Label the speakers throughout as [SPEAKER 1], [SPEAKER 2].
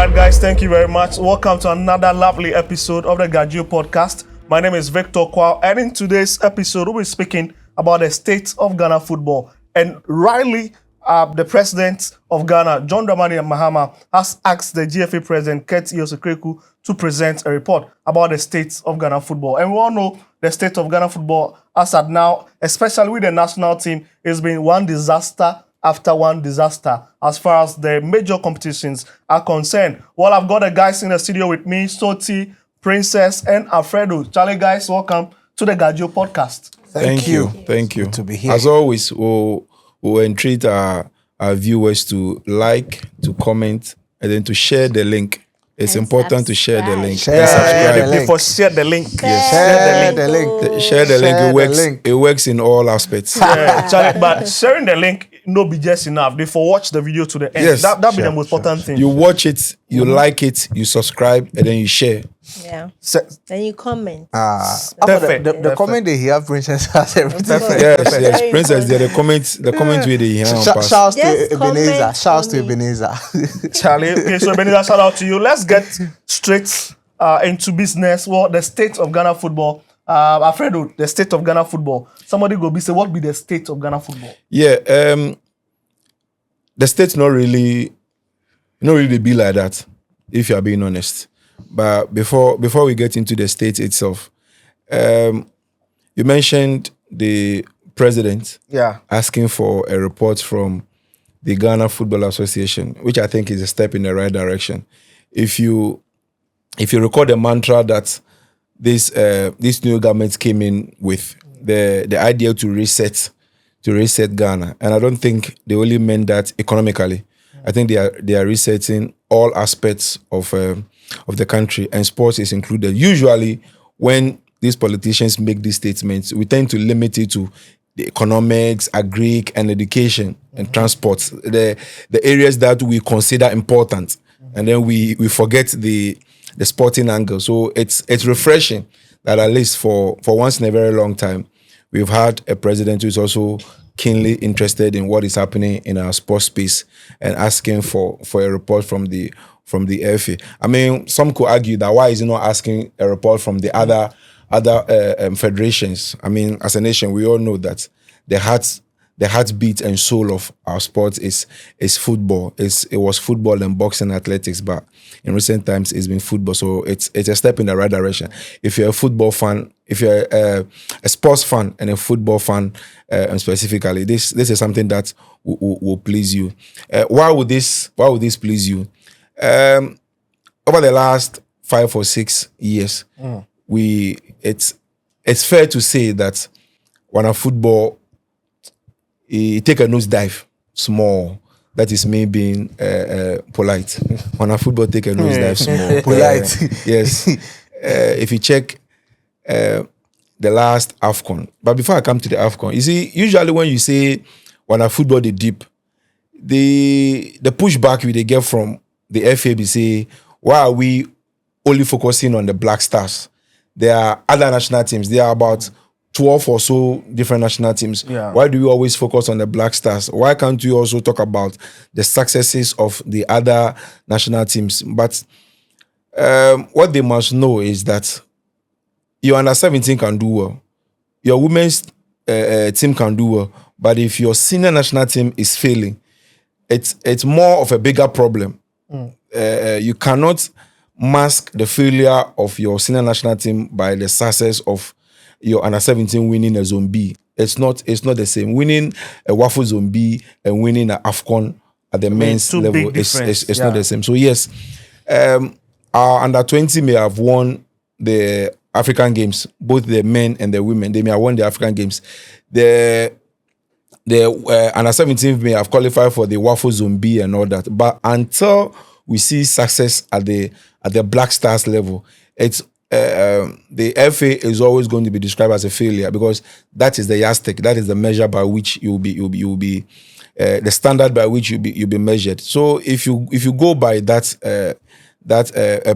[SPEAKER 1] right, guys, thank you very much. Welcome to another lovely episode of the Gajio podcast. My name is Victor Kwao, and in today's episode, we'll be speaking about the state of Ghana football. And Riley, the president of Ghana, John Dramani Mahama, has asked the GFA president, Keti Osekreku, to present a report about the state of Ghana football. And we all know the state of Ghana football as at now, especially with the national team, has been one disaster after one disaster as far as the major competitions are concerned. Well, I've got the guys in the studio with me, Soti, Princess, and Alfredo. Charlie, guys, welcome to the Gajio podcast.
[SPEAKER 2] Thank you. Thank you.
[SPEAKER 3] Good to be here.
[SPEAKER 2] As always, we'll entreat our viewers to like, to comment, and then to share the link. It's important to share the link.
[SPEAKER 3] Share the link.
[SPEAKER 1] Before share the link.
[SPEAKER 3] Share the link.
[SPEAKER 2] Share the link. It works in all aspects.
[SPEAKER 1] Yeah, Charlie, but sharing the link no be just enough. Before watch the video to the end.
[SPEAKER 2] Yes.
[SPEAKER 1] That be the most important thing.
[SPEAKER 2] You watch it, you like it, you subscribe, and then you share.
[SPEAKER 4] Yeah.
[SPEAKER 1] Se-
[SPEAKER 4] Then you comment.
[SPEAKER 1] Perfect.
[SPEAKER 3] The comment they hear, Princess has everything.
[SPEAKER 2] Yes, Princess, the comment with the
[SPEAKER 3] Shouts to
[SPEAKER 4] Just comment
[SPEAKER 3] Ebenezer. Shouts
[SPEAKER 4] for
[SPEAKER 3] to
[SPEAKER 4] me.
[SPEAKER 3] Ebenezer.
[SPEAKER 1] Charlie, okay, so Ebenezer, shout out to you. Let's get straight into business. Well, the state of Ghana football. Alfredo, the state of Ghana football. Somebody go be say, what be the state of Ghana football?
[SPEAKER 2] Yeah, the state's not really be like that, if you are being honest. But before we get into the state itself, you mentioned the president asking for a report from the Ghana Football Association, which I think is a step in the right direction. If you recall the mantra that this new government came in with, the idea to reset Ghana, and I don't think they only meant that economically. I think they are resetting all aspects of the country, and sports is included. Usually, when these politicians make these statements, we tend to limit it to the economics, agri, and education and transport, the areas that we consider important, and then we forget the sporting angle. So it's refreshing that at least for once in a very long time, we've had a president who is also keenly interested in what is happening in our sports space and asking for a report from the FA. I mean, some could argue that why is he not asking a report from the other federations? I mean, as a nation, we all know that the heartbeat and soul of our sport is football. It was football and boxing, athletics, but in recent times it's been football. So it's a step in the right direction. If you're a football fan, if you're a sports fan and a football fan, and specifically, this is something that will please you. Why would this please you? Over the last 5 or 6 years, it's fair to say that when a football take a nosedive, small. That is me being polite. When a football take a nosedive, small.
[SPEAKER 3] Polite.
[SPEAKER 2] Yes. If you check the last AFCON, but before I come to the AFCON, you see, usually when you say when a football they deep, the pushback they get from the FAB say, why are we only focusing on the Black Stars? There are other national teams. There are about 12 or so different national teams.
[SPEAKER 1] Yeah.
[SPEAKER 2] Why do we always focus on the Black Stars? Why can't we also talk about the successes of the other national teams? But what they must know is that your under 17 can do well. Your women's team can do well. But if your senior national team is failing, it's more of a bigger problem. You cannot mask the failure of your senior national team by the success of your under 17 winning a zombie. It's not the same. Winning a waffle zombie and winning an AFCON at the men's level is not the same. So yes, our under 20 may have won the African Games, both the men and the women. They may have won the African Games. The under 17 may have qualified for the waffle zombie and all that. But until we see success at the Black Stars level, it's the FA is always going to be described as a failure because that is the yardstick, that is the measure by which you'll be the standard by which you'll be measured. So if you go by that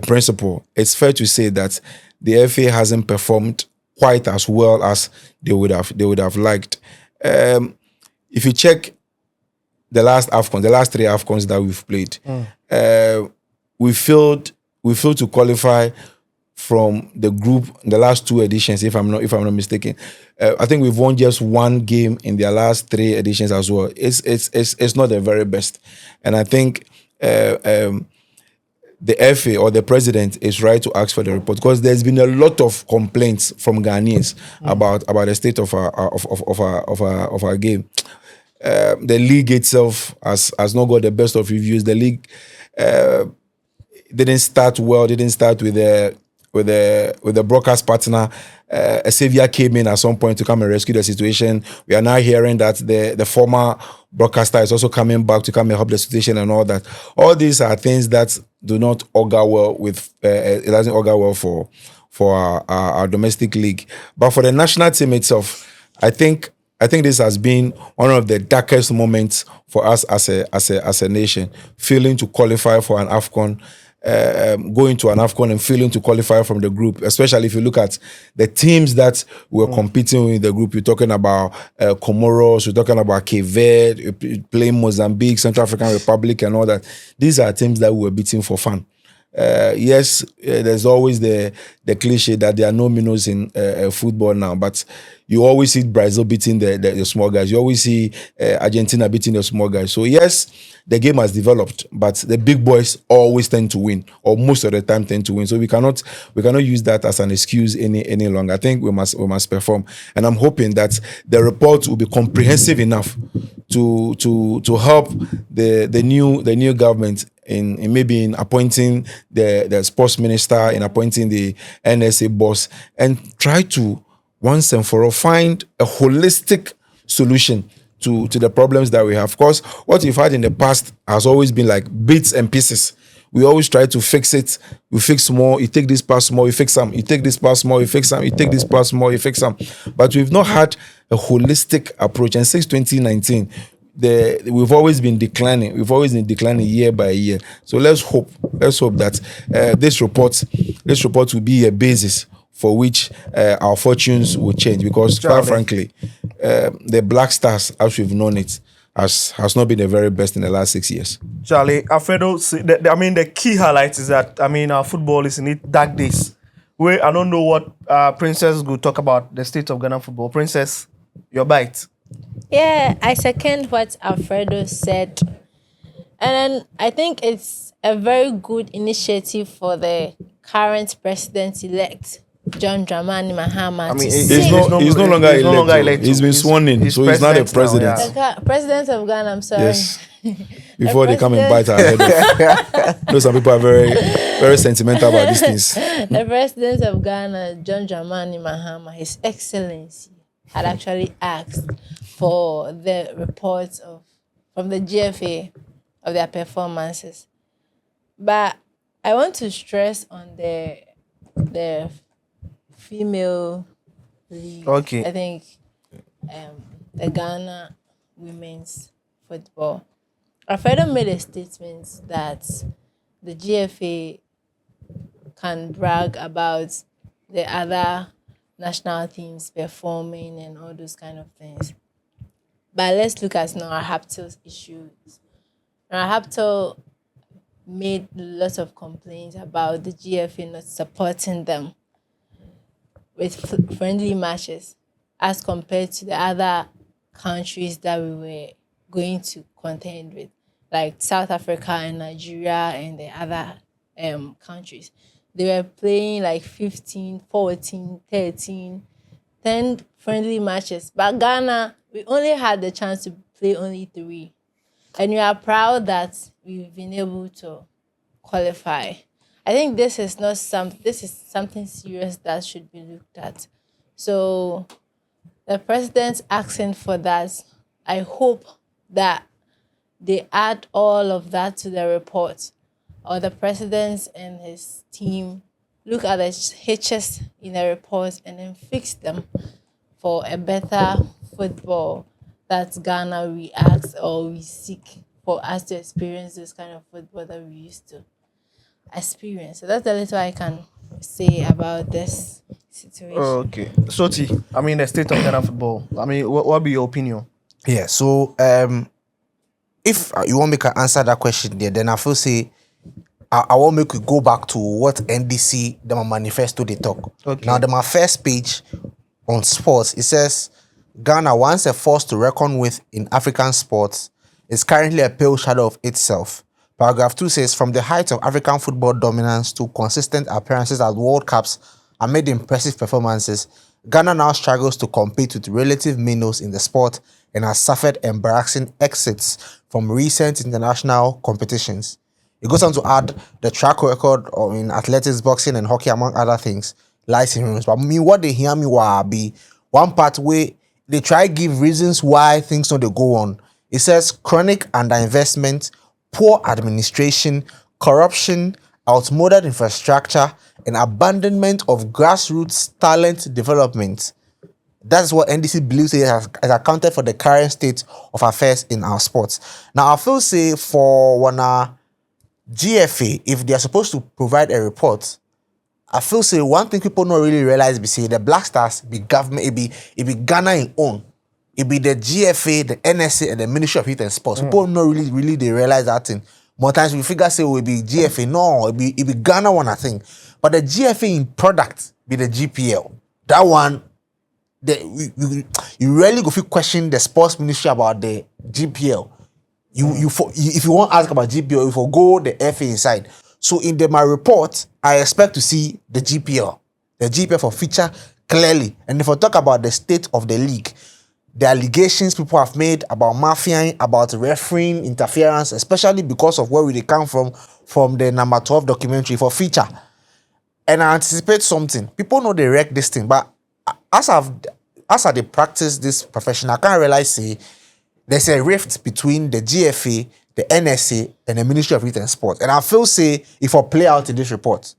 [SPEAKER 2] principle, it's fair to say that the FA hasn't performed quite as well as they would have liked. If you check the last three AFCONs that we've played, we failed to qualify from the group in the last 2 editions, if I'm not mistaken. I think we've won just 1 game in their last 3 editions as well. It's not the very best, and I think the FA or the president is right to ask for the report, because there's been a lot of complaints from Ghanaians about the state of our game. The league itself has not got the best of reviews. The league didn't start well. Didn't start with the broadcast partner. A savior came in at some point to come and rescue the situation. We are now hearing that the former broadcaster is also coming back to come and help the situation and all that. All these are things that do not augur well with. It doesn't augur well for our domestic league. But for the national team itself, I think this has been one of the darkest moments for us as a nation, failing to qualify for an AFCON. Going to an AFCON and failing to qualify from the group, especially if you look at the teams that were competing with the group. You're talking about Comoros, you're talking about Cape Verde, you're playing Mozambique, Central African Republic and all that. These are teams that we were beating for fun. Yes, there's always the cliche that there are no minnows in football now, but you always see Brazil beating the small guys. You always see Argentina beating the small guys. So yes, the game has developed, but the big boys always tend to win, or most of the time tend to win. So we cannot use that as an excuse any longer. I think we must perform, and I'm hoping that the report will be comprehensive enough to help the new government in maybe in appointing the sports minister, in appointing the NSA boss, and try to once and for all find a holistic solution to the problems that we have. Of course, what we've had in the past has always been like bits and pieces. We always try to fix it. We fix more. You take this part more, you fix some. You take this part more, you fix some. You take this part more, you fix some. But we've not had a holistic approach. And since 2019, we've always been declining. We've always been declining year by year. So let's hope that this report will be a basis for which our fortunes will change. Because quite frankly, the Black Stars, as we've known it, has not been the very best in the last 6 years.
[SPEAKER 1] Charlie, Alfredo, the key highlight is that, our football is in its dark days. I don't know what Princess will talk about the state of Ghana football. Princess, your bite.
[SPEAKER 4] Yeah, I second what Alfredo said. And then I think it's a very good initiative for the current president-elect, John Dramani Mahama.
[SPEAKER 2] He's no longer elected. He's been sworn in, so he's not a president.
[SPEAKER 4] The president of Ghana, I'm sorry.
[SPEAKER 2] Yes. Before they come and bite our head off. You know, some people are very, very sentimental about these things.
[SPEAKER 4] The president of Ghana, John Dramani Mahama, His Excellency, had actually asked for the reports from the GFA of their performances. But I want to stress on the female league.
[SPEAKER 1] Okay.
[SPEAKER 4] I think the Ghana women's football. Alfredo made a statement that the GFA can brag about the other national teams performing and all those kind of things. But let's look at Nora Haptel's issues. Nora Haptel made lots of complaints about the GFA not supporting them with friendly matches as compared to the other countries that we were going to contend with, like South Africa and Nigeria and the other countries. They were playing like 15, 14, 13, 10 friendly matches. But Ghana, we only had the chance to play only 3. And we are proud that we've been able to qualify. I think this is something serious that should be looked at. So the president's asking for that. I hope that they add all of that to the report, or the president and his team look at the hitches in the report and then fix them for a better football that Ghana we ask or we seek for us to experience this kind of football that we used to experience. So that's a little I can say about this situation.
[SPEAKER 1] Okay. Soti, the state of Ghana football. What would be your opinion?
[SPEAKER 3] Yeah, so if you want me to answer that question there, then I feel say I won't make you go back to what NDC, the manifesto they talk.
[SPEAKER 1] Okay.
[SPEAKER 3] Now, my first page on sports, it says Ghana, once a force to reckon with in African sports, is currently a pale shadow of itself. Paragraph 2 says, from the height of African football dominance to consistent appearances at World Cups amid impressive performances, Ghana now struggles to compete with relative minnows in the sport and has suffered embarrassing exits from recent international competitions. It goes on to add the track record in athletics, boxing, and hockey, among other things, lies in ruins. But me, what they hear me will be one part where they try give reasons why things don't go on. It says chronic underinvestment, poor administration, corruption, outmoded infrastructure, and abandonment of grassroots talent development. That's what NDC believes it has accounted for the current state of affairs in our sports. Now, I feel say for one GFA, if they are supposed to provide a report, I feel say one thing people don't really realize be say the Black Stars be government, it be Ghana in own. It be the GFA, the NSA, and the Ministry of Youth and Sports. People don't really they realize that thing. More times we figure say it be GFA. No, it be Ghana one, I think. But the GFA in product be the GPL. That one, you rarely go feel question the sports ministry about the GPL. If you want to ask about GPL, you for go the FA inside. So in my report, I expect to see the GPL for feature clearly. And if I talk about the state of the league, the allegations people have made about mafia, about refereeing interference, especially because of where they come from the number 12 documentary for feature. And I anticipate something. People know they wreck this thing, but as I they practice this profession, I can't realize say there's a rift between the GFA, the NSA, and the Ministry of Youth and Sport. And I feel say if I play out in this report.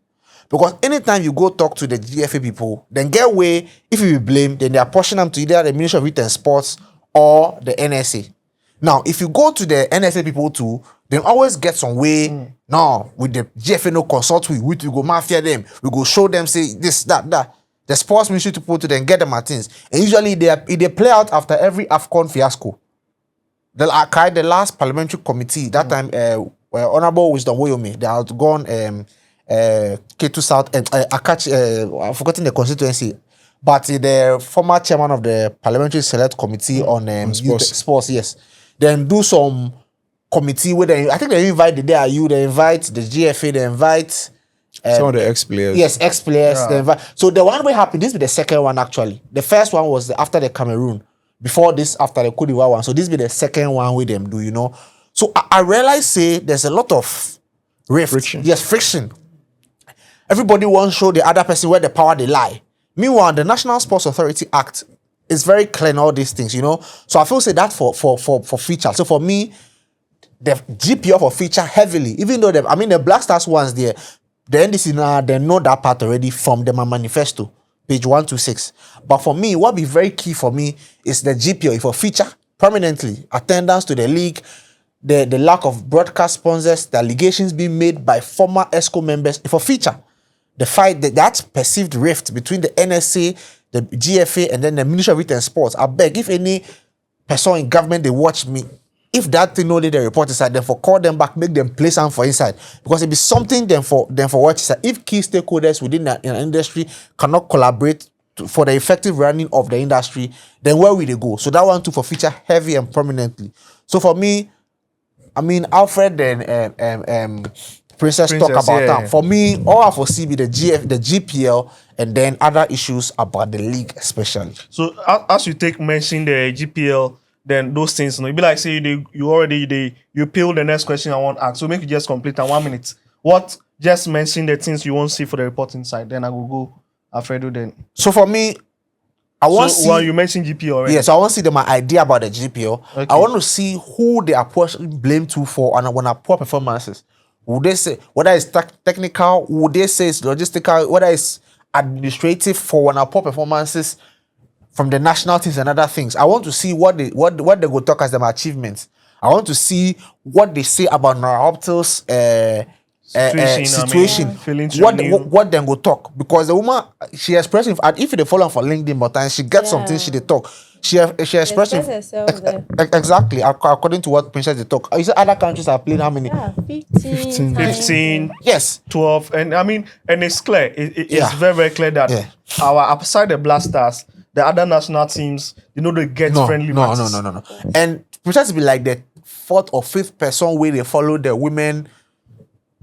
[SPEAKER 3] Because anytime you go talk to the GFA people, then get away, if you blame, then they apportion them to either the Ministry of Youth and Sports or the NSA. Now, if you go to the NSA people too, they always get some way. No, with the GFA no consult we go mafia them, we go show them, say this, that. The sports ministry to put to them, get them at things. And usually they play out after every AFCON fiasco. The last parliamentary committee, that time, Honorable Wisdom Woyomi, they had gone K2 South and I've forgotten the constituency, but the former chairman of the parliamentary select committee on sports, yes, then do some committee where I think they invite the DIU, they invite the GFA, they invite
[SPEAKER 2] some of the ex-players.
[SPEAKER 3] Yes, ex-players. Yeah. So the one we happened, this be the second one actually. The first one was after the Cameroon. Before this, after the Cote d'Ivoire one. So this be the second one with them do, So I realize say there's a lot of
[SPEAKER 2] friction.
[SPEAKER 3] Yes, friction. Everybody wants to show the other person where the power they lie. Meanwhile, the National Sports Authority Act is very clear in all these things, So I feel say that for feature. So for me, the GPL for feature heavily, even though the Black Stars ones there, the NDC now they know that part already from the manifesto, page 126. But for me, what be very key for me is the GPL for feature permanently, attendance to the league, the lack of broadcast sponsors, the allegations being made by former ESCO members for feature. The fight that perceived rift between the NSA, the GFA, and then the Ministry of Youth and Sports. I beg, if any person in government they watch me, if that thing no the report inside, then for call them back, make them play something for inside. Because it be something then for watch inside. If key stakeholders within the industry cannot collaborate for the effective running of the industry, then where will they go? So that one too for feature heavy and prominently. So for me, Alfred and Princess talk about that. For me, all I foresee be the GPL, and then other issues about the league especially.
[SPEAKER 1] So as you mention the GPL, then those things, you be like say you peel the next question I want to ask. So make you just complete in 1 minute. What just mention the things you want to see for the report inside. Then I will go Alfredo then.
[SPEAKER 3] So for me, I want to see.
[SPEAKER 1] Well, you mentioned GPL already.
[SPEAKER 3] Yeah, so I want to see my idea about the GPL. Okay. I want to see who they are blamed to for and when poor performances. Would they say whether it's technical? Would they say it's logistical? Whether it's administrative for when poor performances from the national teams and other things? I want to see what they go talk as their achievements. I want to see what they say about Narahoptil's situation. What then go talk, because the woman she expressed if they follow for LinkedIn but she gets something she they talk. She expressed
[SPEAKER 4] Express herself there.
[SPEAKER 3] exactly according to what Princess they talk. You said other countries have played how many?
[SPEAKER 4] Yeah, 15 times.
[SPEAKER 1] 15,
[SPEAKER 3] Yes.
[SPEAKER 1] 12, and I mean, and it's clear. It's
[SPEAKER 3] Yeah.
[SPEAKER 1] very, very clear that
[SPEAKER 3] Yeah.
[SPEAKER 1] our outside the Black Stars, the other national teams, they get friendly matches.
[SPEAKER 3] No. And Princess be like the fourth or fifth person where they follow the women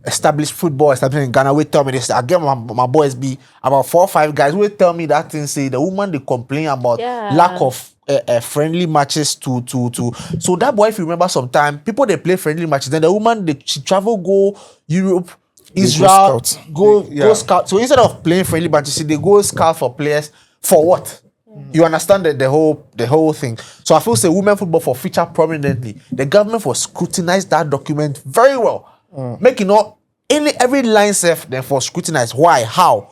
[SPEAKER 3] established football established in Ghana. We tell me this again. My boys be about 4 or 5 guys. Will tell me that thing. Say the woman they complain about lack of friendly matches to. So that boy, if you remember, sometime people they play friendly matches. Then the woman she travel go Europe, Israel, go scout. So instead of playing friendly matches, they go scout for players for what? You understand the whole thing. So I feel say women football for feature prominently. The government for scrutinize that document very well. Making not every line self then for scrutinize why, how,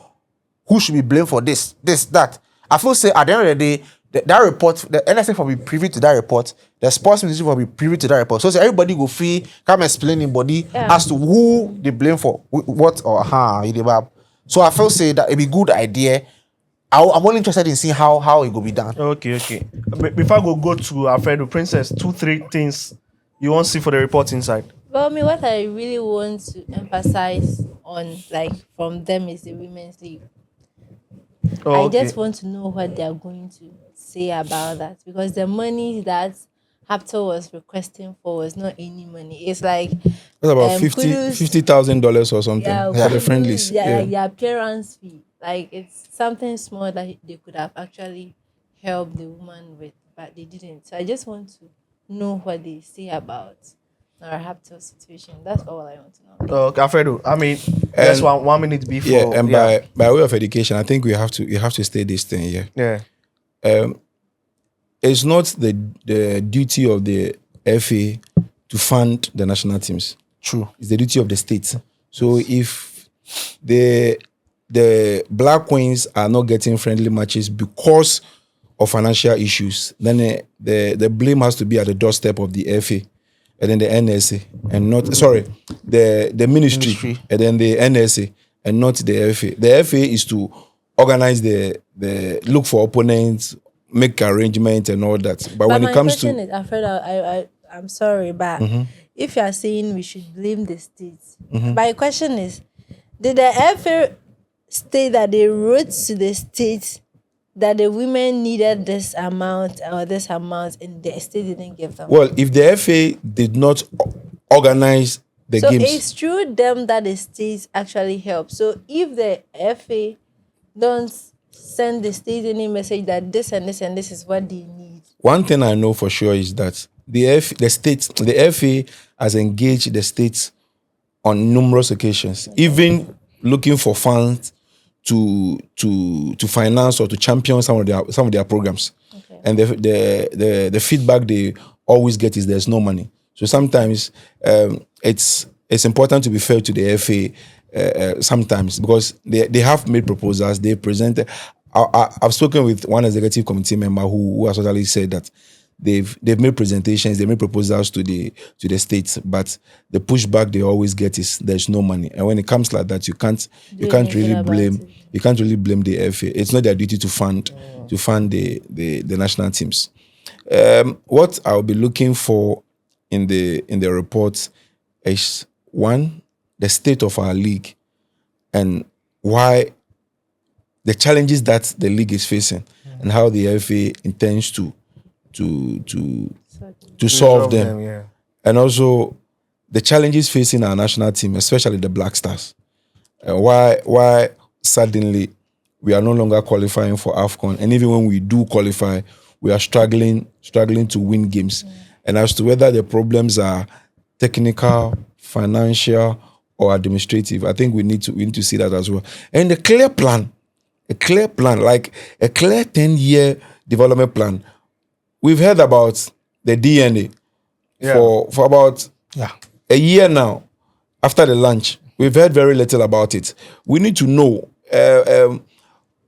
[SPEAKER 3] who should be blamed for this, that. I feel say at the end of the day, that report, the NSA will be privy to that report, the sports ministry will be privy to that report. So everybody go free, come explaining body as to who they blame for what or how. So I feel say that it'd be good idea. I'm only interested in seeing how it will be done.
[SPEAKER 1] Okay. Before I go to Alfredo Princess, 2-3 things you want to see for the report inside.
[SPEAKER 4] Well, what I really want to emphasize on, like, from them is the women's league. I just want to know what they are going to say about that, because the money that Haptor was requesting for was not any money. It's like
[SPEAKER 2] It's about $50,000 or something for the friendlies.
[SPEAKER 4] Yeah, appearance fee. Like, it's something small that they could have actually helped the woman with, but they didn't. So I just want to know what they say about our Haptor situation. That's all I want to know.
[SPEAKER 1] Okay, Alfredo. I mean, that's 1 minute before.
[SPEAKER 2] Yeah, and by way of education, I think you have to state this thing here.
[SPEAKER 1] Yeah.
[SPEAKER 2] It's not the duty of the FA to fund the national teams.
[SPEAKER 3] True.
[SPEAKER 2] It's the duty of the state. So if the Black Queens are not getting friendly matches because of financial issues, then the blame has to be at the doorstep of the FA and then the NSA, and not the ministry and then the NSA and not the FA. The FA is to organize the look for opponents, make arrangements and all that. But when it comes to,
[SPEAKER 4] I'm sorry, but if you are saying we should blame the states, my question is, did the FA state that they wrote to the states that the women needed this amount or this amount, and the state didn't give them?
[SPEAKER 2] Well, if the FA did not organize the games,
[SPEAKER 4] so it's through them that the states actually help. So if the FA don't send the state any message that this and this and this is what they need,
[SPEAKER 2] one thing I know for sure is that the FA has engaged the states on numerous occasions, even looking for funds to finance or to champion some of their programs. Okay. And the feedback they always get is there's no money. So sometimes it's important to be fair to the FA sometimes, because they have made proposals, they presented. I've spoken with one executive committee member who has totally said that they've made presentations, they made proposals to the states, but the pushback they always get is there's no money. And when it comes like that, you can't really blame the FA. It's not their duty to fund the national teams. What I'll be looking for in the report is, one, the state of our league and why the challenges that the league is facing and how the FA intends to solve them.
[SPEAKER 1] Yeah.
[SPEAKER 2] And also the challenges facing our national team, especially the Black Stars. Why suddenly we are no longer qualifying for AFCON, and even when we do qualify, we are struggling to win games. And as to whether the problems are technical, financial, or administrative, I think we need to see that as well. And a clear plan, like a clear 10-year development plan. We've heard about the DNA for about a year now. After the launch, we've heard very little about it. We need to know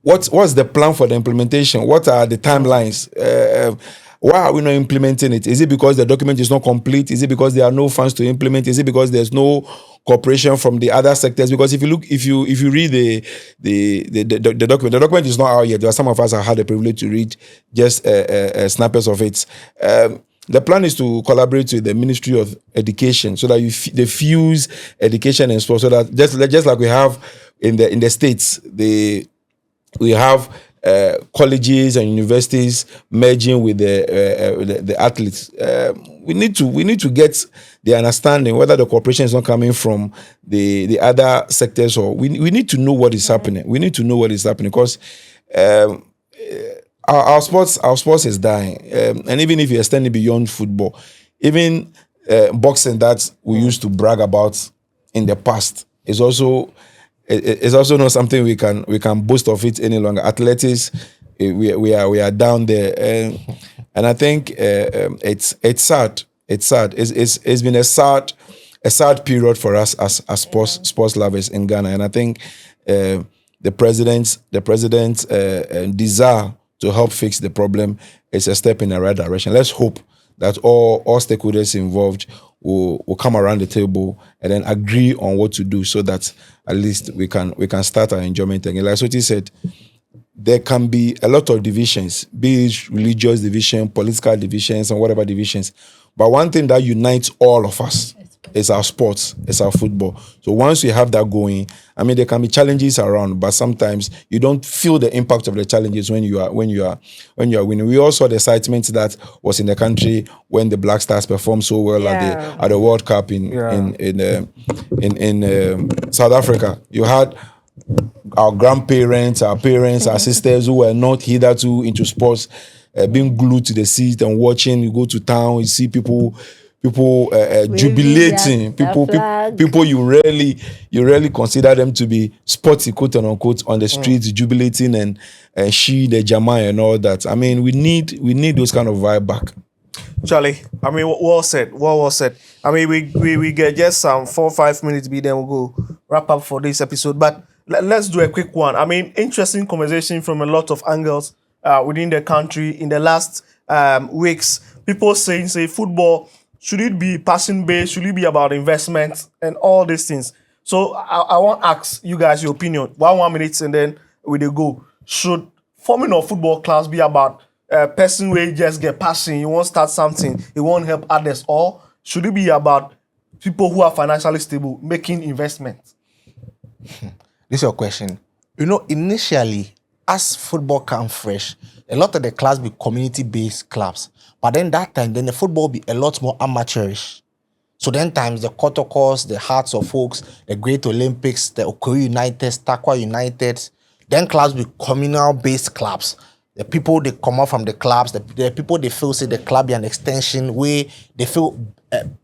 [SPEAKER 2] what's the plan for the implementation. What are the timelines? Why are we not implementing it? Is it because the document is not complete? Is it because there are no funds to implement? Is it because there's no cooperation from the other sectors? Because if you read the document is not out yet. There are some of us have had the privilege to read just snippets of it. The plan is to collaborate with the Ministry of Education so that they fuse education and sports, so that just like we have in the States, we have colleges and universities merging with the athletes. We need to get the understanding whether the cooperation is not coming from the other sectors, or we need to know what is happening. We need to know what is happening, because our sports is dying, and even if you extend it beyond football, even boxing that we used to brag about in the past is also. It's also not something we can boast of it any longer. Athletics, we are down there, and I think it's sad. It's sad. It's been a sad period for us as sports lovers in Ghana, and I think the president's desire to help fix the problem is a step in the right direction. Let's hope that all stakeholders involved will come around the table and then agree on what to do, so that at least we can start our enjoyment again. Like Soti said, there can be a lot of divisions, be it religious division, political divisions, and whatever divisions. But one thing that unites all of us is our sports, it's our football. So once we have that going, I mean, there can be challenges around, but sometimes you don't feel the impact of the challenges when you are winning. We all saw the excitement that was in the country when the Black Stars performed so well at the World Cup in South Africa. You had our grandparents, our parents, our sisters who were not hitherto into sports, being glued to the seat and watching. You go to town, you see people jubilating, people you rarely consider them to be sporty, quote unquote, on the streets, jubilating and she the Jama and all that. I mean, we need those kind of vibe back.
[SPEAKER 1] Charlie, I mean, well said. I mean, we get just some 4 or 5 minutes, then we'll go wrap up for this episode. But let's do a quick one. I mean, interesting conversation from a lot of angles within the country in the last weeks. People saying, football, should it be passion based? Should it be about investment and all these things? So I want to ask you guys your opinion. 1 minute and then we go. Should forming of football clubs be about person where you just get passion, you want to start something, you want to help others, or should it be about people who are financially stable making investments?
[SPEAKER 3] This is your question. You know, initially, as football came fresh, a lot of the clubs be community-based clubs. But then that time, then the football be a lot more amateurish. So then times the Kotoko's, the Hearts of Oaks, the Great Olympics, the Okoye United, Takwa United, then clubs be communal-based clubs. The people, they come out from the clubs, the people, they feel, say, the club be an extension where they feel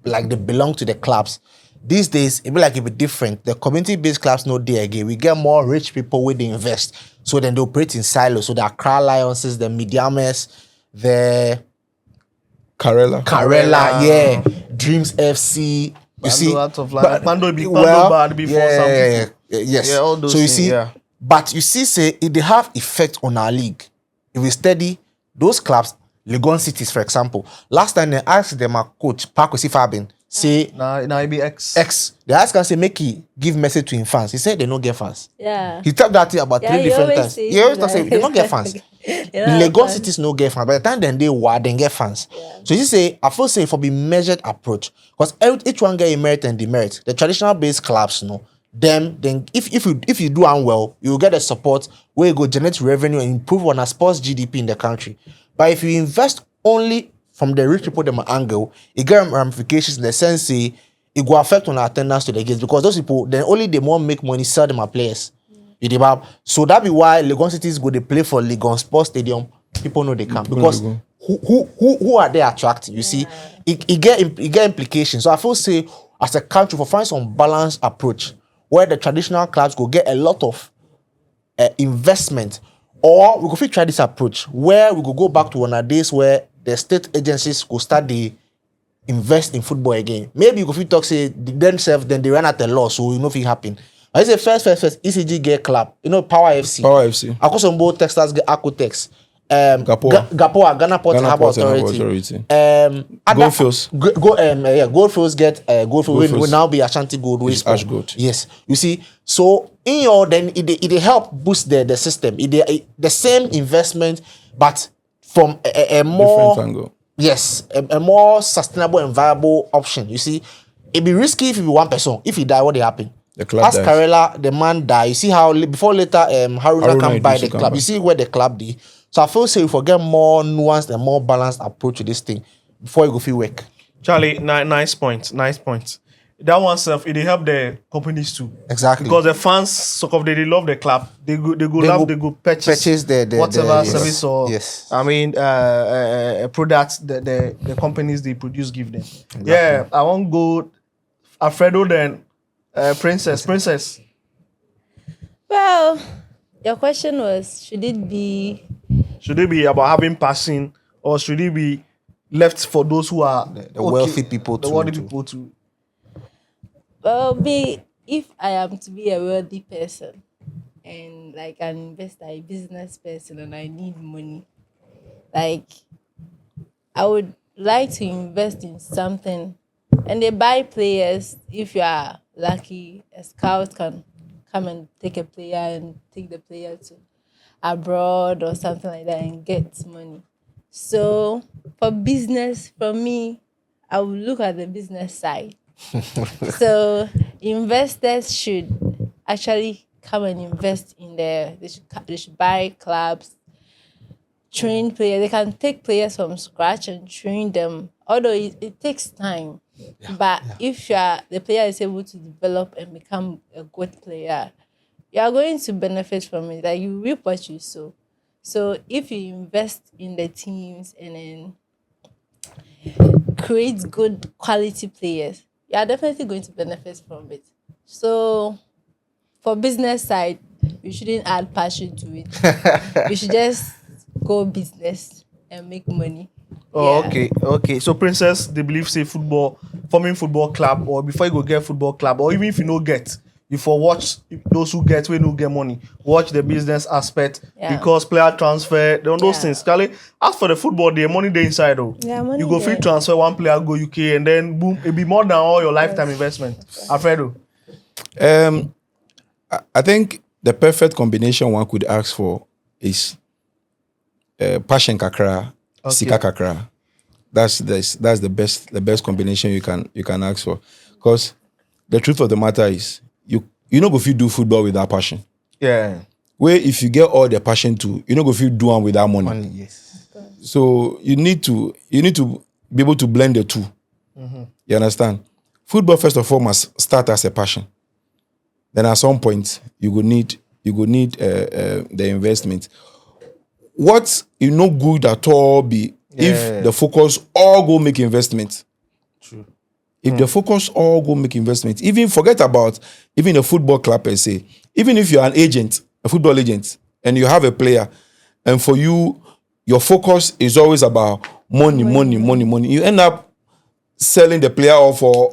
[SPEAKER 3] like they belong to the clubs. These days, it be different. The community-based clubs no there again. We get more rich people where they invest. So then they operate in silos. So the Accra Lions, the Mediamas, the
[SPEAKER 2] Karela,
[SPEAKER 3] yeah, Dreams FC. You see,
[SPEAKER 1] out of line. Bando bad before some people.
[SPEAKER 3] Yes.
[SPEAKER 1] Yeah, all those
[SPEAKER 3] so you
[SPEAKER 1] things,
[SPEAKER 3] see,
[SPEAKER 1] yeah.
[SPEAKER 3] But you see, say it they have effect on our league. If we study those clubs, Legon Cities, for example, last time they asked them a coach, Paco Sifabin, say
[SPEAKER 1] Now it be X.
[SPEAKER 3] They asked him, say, make he give message to him fans. He said they don't get fans.
[SPEAKER 4] Yeah.
[SPEAKER 3] He told that thing about 3
[SPEAKER 4] he
[SPEAKER 3] different
[SPEAKER 4] always
[SPEAKER 3] times.
[SPEAKER 4] say
[SPEAKER 3] He always
[SPEAKER 4] that.
[SPEAKER 3] say they don't get fans. Legon Cities no get fans. By the time then they were, then get fans.
[SPEAKER 4] Yeah.
[SPEAKER 3] So he say, I feel say for be measured approach. Because each one get a merit and demerit. The traditional based clubs, then if you do well, you will get the support where you go generate revenue and improve on a sports GDP in the country. But if you invest only from the rich people them angle, it get ramifications in the sense say it will affect on our attendance to the games, because those people then only they more make money sell them at players. You dig up? So that be why Legon Cities go they play for Legon Sports Stadium. People know they come because who are they attracting? You see, it get implications. So I feel say as a country for find some balanced approach where the traditional clubs go get a lot of investment, or we go fit try this approach where we go back to one of days where the state agencies go start the invest in football again. Maybe you go fit talk say themselves then they run at the law, so you know if it happen. I say first ECG get club, Power FC.
[SPEAKER 2] Power FC.
[SPEAKER 3] Akosombo Texas get Acotex. Gapoa, Ghana Port and Harbour Authority.
[SPEAKER 2] Goldfields.
[SPEAKER 3] Goldfields get Goldfields will now be Ashanti Gold Waste.
[SPEAKER 2] Ash Gold.
[SPEAKER 3] Yes, you see. So in your then it help boost the system. The same investment, but from a more
[SPEAKER 2] Different angle.
[SPEAKER 3] yes, a more sustainable and viable option. You see, it'd be risky if you be one person. If he die, what will happen?
[SPEAKER 2] The club
[SPEAKER 3] As
[SPEAKER 2] dies.
[SPEAKER 3] Karela, the man die. You see how before later Haruna can buy the
[SPEAKER 2] Idris
[SPEAKER 3] club.
[SPEAKER 2] come
[SPEAKER 3] You see where the club did. So I feel say we forget more nuanced and more balanced approach to this thing before you go feel work.
[SPEAKER 1] Charlie, nice point. Nice point. That one self, it help the companies too.
[SPEAKER 3] Exactly.
[SPEAKER 1] Because the fans, they love the club. They go purchase
[SPEAKER 3] the
[SPEAKER 1] whatever
[SPEAKER 3] yes.
[SPEAKER 1] service or
[SPEAKER 3] Yes.
[SPEAKER 1] I mean products the companies they produce give them. Yeah, I won't go Alfredo then Princess.
[SPEAKER 4] Well, your question was, should it be
[SPEAKER 1] about having passion or should it be left for those who are
[SPEAKER 3] The wealthy people
[SPEAKER 1] the
[SPEAKER 3] too,
[SPEAKER 1] wealthy
[SPEAKER 3] too.
[SPEAKER 1] people to
[SPEAKER 4] well, me, if I am to be a wealthy person and like an investor, a business person, and I need money, like I would like to invest in something, and they buy players. If you are lucky, a scout can come and take a player and take the player to abroad or something like that and get money. So for business, for me, I would look at the business side. So investors should actually come and invest in they should buy clubs, train players. They can take players from scratch and train them. Although it takes time. But if the player is able to develop and become a good player, you are going to benefit from it. Like you reap what you sow. So if you invest in the teams and then create good quality players, you are definitely going to benefit from it. So for business side, you shouldn't add passion to it. You should just go business and make money.
[SPEAKER 1] Oh,
[SPEAKER 4] Yeah.
[SPEAKER 1] okay. So Princess, they believe say forming football club, or before you go get football club, or even if you no get, you for watch those who get when no get money, watch the business aspect
[SPEAKER 4] Yeah.
[SPEAKER 1] because player transfer, those
[SPEAKER 4] Yeah.
[SPEAKER 1] things. Charlie, as for the football, the money they inside though.
[SPEAKER 4] Yeah, money
[SPEAKER 1] you go free
[SPEAKER 4] there.
[SPEAKER 1] transfer one player go UK and then boom, it be more than all your lifetime investment. Alfredo.
[SPEAKER 2] I think the perfect combination one could ask for is passion kakra, sika kakra. That's the best combination you can ask for. Because the truth of the matter is you know if you do football without passion.
[SPEAKER 1] Yeah.
[SPEAKER 2] Where if you get all the passion to, you know if you do one without money.
[SPEAKER 3] Money, yes.
[SPEAKER 2] So you need to be able to blend the two. You understand? Football first of all must start as a passion. Then at some point you will need the investment. What you no good at all be if the focus all go make investment.
[SPEAKER 3] True.
[SPEAKER 2] If the focus all go make investment, even forget about even a football club per se. Even if you're an agent, a football agent, and you have a player, and for you, your focus is always about money. You end up selling the player off or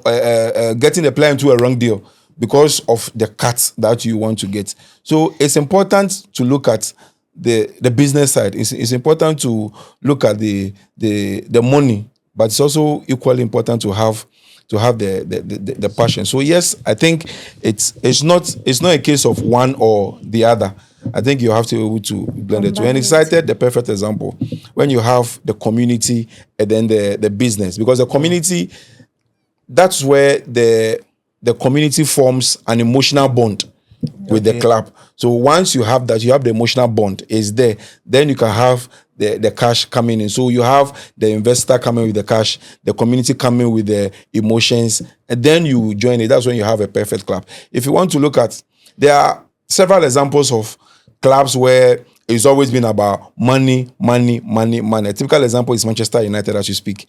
[SPEAKER 2] getting the player into a wrong deal because of the cuts that you want to get. So it's important to look at the business side. It's important to look at the money, but it's also equally important to have the passion. So yes, I think it's not a case of one or the other. I think you have to be able to blend the two. And it's cited the perfect example when you have the community and then the business, because the community, that's where the community forms an emotional bond with the club. So once you have that, you have the emotional bond is there, then you can have the cash coming in. So you have the investor coming with the cash, the community coming with the emotions, and then you join it. That's when you have a perfect club. If you want to look at, there are several examples of clubs where it's always been about money. A typical example is Manchester United as you speak.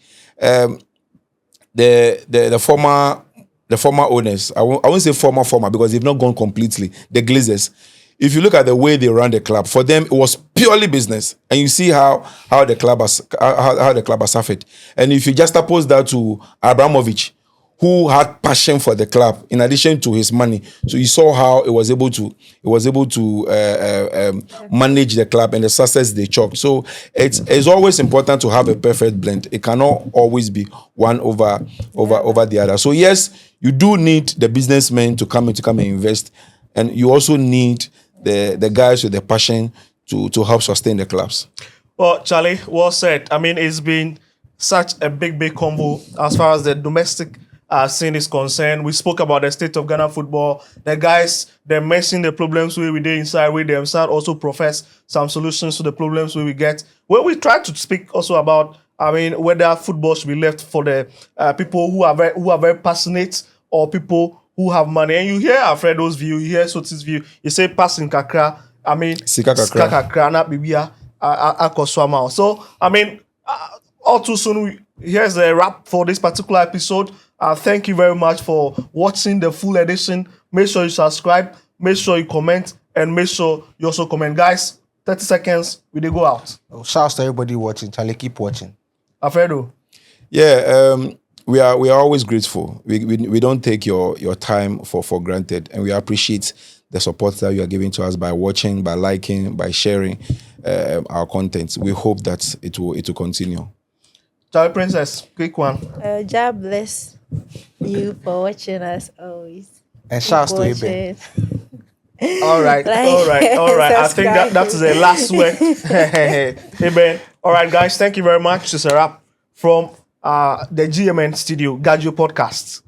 [SPEAKER 2] The former owners, I won't say former because they've not gone completely. The Glazers, if you look at the way they run the club, for them it was purely business, and you see how the club has suffered. And if you just oppose that to Abramovich, who had passion for the club in addition to his money. So you saw how it was able to manage the club and the success they choked. So it's always important to have a perfect blend. It cannot always be one over the other. So yes, you do need the businessmen to come and invest, and you also need the guys with the passion to help sustain the clubs.
[SPEAKER 1] Well, Charlie, well said. I mean, it's been such a big combo as far as the domestic scene is concerned. We spoke about the state of Ghana football. The guys, they're mentioning the problems we did inside, we themselves also profess some solutions to the problems we get. Well, we try to speak also about, I mean, whether football should be left for the people who are very passionate or people who have money. And you hear Alfredo's view, you hear Soti's view. You say passing kakra. I mean,
[SPEAKER 2] Sika kakra
[SPEAKER 1] na bibia akoswama. So, I mean, all too soon, here's a wrap for this particular episode. Thank you very much for watching the full edition. Make sure you subscribe, make sure you comment, and make sure you also comment. Guys, 30 seconds, we dey go out.
[SPEAKER 3] Shouts to everybody watching. Charlie, keep watching.
[SPEAKER 1] Alfredo.
[SPEAKER 2] Yeah, we are always grateful. We don't take your time for granted, and we appreciate the support that you are giving to us by watching, by liking, by sharing our content. We hope that it will continue.
[SPEAKER 1] Charlie Princess, quick one.
[SPEAKER 4] God bless you for watching us always.
[SPEAKER 3] And shouts to Eben.
[SPEAKER 1] All right. I think that is the last word. Hey, Ben. All right, guys. Thank you very much. This is a wrap from the GMN Studio, Gadio Podcast.